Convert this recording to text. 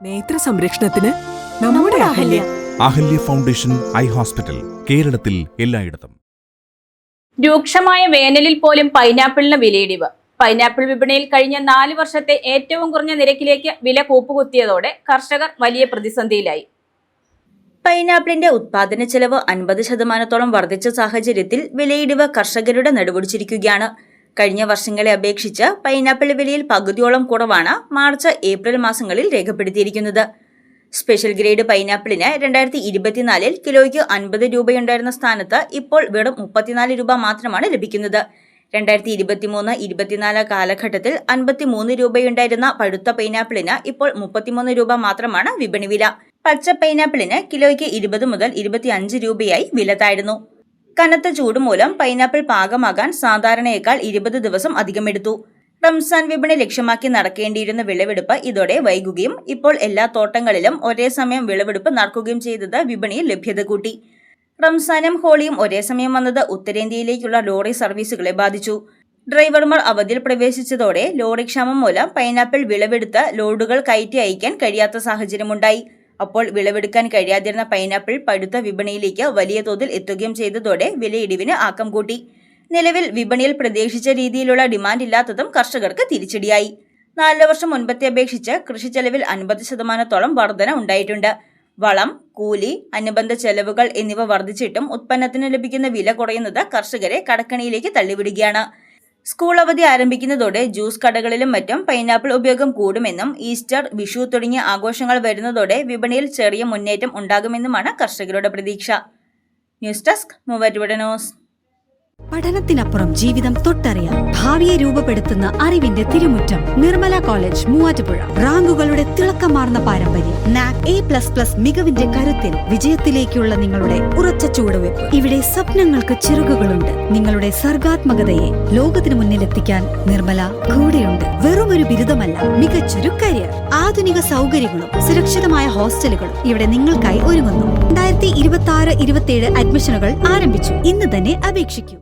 നേത്ര സംരക്ഷണത്തിന് നമ്മുടെ Ahalya. Ahalya foundation eye hospital, കേരളത്തിൽ എല്ലായിടത്തും. രൂക്ഷമായ വേനലിൽ പോലും പൈനാപ്പിളിന് വിലയിടിവ്. പൈനാപ്പിൾ വിപണിയിൽ കഴിഞ്ഞ 4 വർഷത്തെ ഏറ്റവും കുറഞ്ഞ നിരക്കിലേക്ക് വില കൂപ്പുകുത്തിയതോടെ കർഷകർ വലിയ പ്രതിസന്ധിയിലായി. പൈനാപ്പിളിന്റെ ഉത്പാദന ചെലവ് 50% വർദ്ധിച്ച സാഹചര്യത്തിൽ വിലയിടിവ് കർഷകരുടെ നടുവൊടിച്ചിരിക്കുകയാണ്. കഴിഞ്ഞ വർഷങ്ങളെ അപേക്ഷിച്ച് പൈനാപ്പിൾ വിലയിൽ പകുതിയോളം കുറവാണ് മാർച്ച് ഏപ്രിൽ മാസങ്ങളിൽ രേഖപ്പെടുത്തിയിരിക്കുന്നത്. സ്പെഷ്യൽ ഗ്രേഡ് പൈനാപ്പിളിന് 2024 കിലോയ്ക്ക് 50 രൂപയുണ്ടായിരുന്ന സ്ഥാനത്ത് ഇപ്പോൾ വെറും 34 രൂപ മാത്രമാണ് ലഭിക്കുന്നത്. 2023-24 കാലഘട്ടത്തിൽ 53 രൂപയുണ്ടായിരുന്ന പഴുത്ത പൈനാപ്പിളിന് ഇപ്പോൾ 33 രൂപ മാത്രമാണ് വിപണി വില. പച്ച പൈനാപ്പിളിന് കിലോയ്ക്ക് 20 മുതൽ 25 രൂപയായി വില താഴ്ന്നു. കനത്ത ചൂട് മൂലം പൈനാപ്പിൾ പാകമാകാൻ സാധാരണയേക്കാൾ 20 ദിവസം അധികമെടുത്തു. റംസാൻ വിപണി ലക്ഷ്യമാക്കി നടക്കേണ്ടിയിരുന്ന വിളവെടുപ്പ് ഇതോടെ വൈകുകയും ഇപ്പോൾ എല്ലാ തോട്ടങ്ങളിലും ഒരേ സമയം വിളവെടുപ്പ് നടക്കുകയും ചെയ്തത് വിപണിയിൽ ലഭ്യത കൂട്ടി. റംസാനും ഹോളിയും ഒരേ സമയം വന്നത് ഉത്തരേന്ത്യയിലേക്കുള്ള ലോറി സർവീസുകളെ ബാധിച്ചു. ഡ്രൈവർമാർ അവധിയിൽ പ്രവേശിച്ചതോടെ ലോറി ക്ഷാമം മൂലം പൈനാപ്പിൾ വിളവെടുത്ത് ലോഡുകൾ കയറ്റി അയക്കാൻ കഴിയാത്ത സാഹചര്യമുണ്ടായി. അപ്പോൾ വിളവെടുക്കാൻ കഴിയാതിരുന്ന പൈനാപ്പിൾ പഴുത്ത വിപണിയിലേക്ക് വലിയ തോതിൽ എത്തുകയും ചെയ്തതോടെ വിലയിടിവിന് ആക്കം കൂട്ടി. നിലവിൽ വിപണിയിൽ പ്രതീക്ഷിച്ച രീതിയിലുള്ള ഡിമാൻഡ് ഇല്ലാത്തതും കർഷകർക്ക് തിരിച്ചടിയായി. 4 വർഷം മുൻപത്തെ അപേക്ഷിച്ച് കൃഷി ചെലവിൽ 50% വർധന ഉണ്ടായിട്ടുണ്ട്. വളം, കൂലി, അനുബന്ധ ചെലവുകൾ എന്നിവ വർദ്ധിച്ചിട്ടും ഉത്പന്നത്തിന് ലഭിക്കുന്ന വില കുറയുന്നത് കർഷകരെ കടക്കണിയിലേക്ക് തള്ളിവിടുകയാണ്. സ്കൂൾ അവധി ആരംഭിക്കുന്നതോടെ ജ്യൂസ് കടകളിലും മറ്റും പൈനാപ്പിൾ ഉപയോഗം കൂടുമെന്നും ഈസ്റ്റർ, വിഷു തുടങ്ങിയ ആഘോഷങ്ങൾ വരുന്നതോടെ വിപണിയിൽ ചെറിയ മുന്നേറ്റം ഉണ്ടാകുമെന്നുമാണ് കർഷകരുടെ പ്രതീക്ഷ. News desk Muvattupuzha news. പഠനത്തിനപ്പുറം ജീവിതം തൊട്ടറിയാം. ഭാവിയെ രൂപപ്പെടുത്തുന്ന അറിവിന്റെ തിരുമുറ്റം നിർമ്മല കോളേജ് മൂവാറ്റുപുഴ. റാങ്കുകളുടെ തിളക്കമാർന്ന പാരമ്പര്യം. NAC A++ മികവിന്റെ കരുത്തിൽ വിജയത്തിലേക്കുള്ള നിങ്ങളുടെ ഉറച്ച ചുവടുവെപ്പ്. ഇവിടെ സ്വപ്നങ്ങൾക്ക് ചിറകുകളുണ്ട്. നിങ്ങളുടെ സർഗാത്മകതയെ ലോകത്തിന് മുന്നിലെത്തിക്കാൻ നിർമ്മല കൂടെയുണ്ട്. വെറുമൊരു ബിരുദമല്ല, മികച്ചൊരു കരിയർ. ആധുനിക സൗകര്യങ്ങളും സുരക്ഷിതമായ ഹോസ്റ്റലുകളും ഇവിടെ നിങ്ങൾക്കായി ഒരുങ്ങുന്നു. 2026-27 അഡ്മിഷനുകൾ ആരംഭിച്ചു. ഇന്ന് തന്നെ അപേക്ഷിക്കൂ.